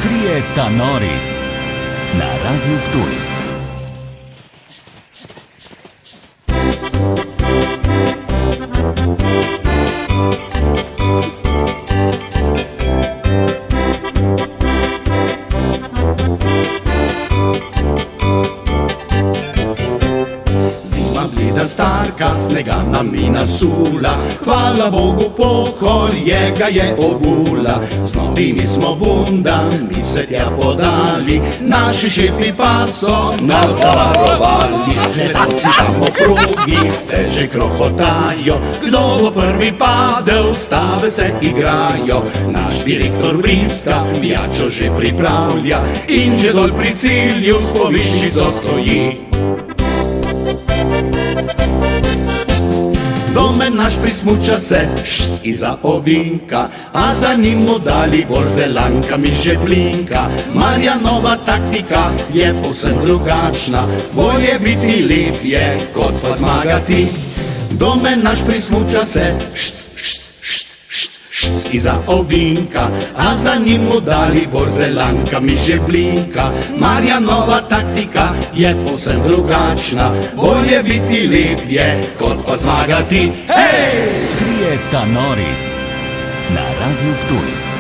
Trije Tanori na Radiu Ptuj. Blida starka, snega nam ni nasula, hvala Bogu pohorje ga je obula. Z novimi smo bunda, mi se tja podali, naši šefi pa so nas zavarovali. Gledalci tam po prugi se že krohotajo, kdo bo prvi padel, stave se igrajo. Naš direktor vriska, pijačo že pripravlja in že dol pri cilju s povišico stoji. Domen naš prismuča se, šc iza ovinka, a za njim mu dali borzelanka mi že blinka. Marjanova taktika je povsem drugačna, bolje biti lepje, kot pa zmagati. Domen naš prismuča se, šc iza ovinka, a za njim mu dali borzelanka mi že blinka. Marjanova taktika je povsem drugačna, bolje biti lepje, kot pa zmagati. Hej! Trije Tanori na Radiu Ptuj.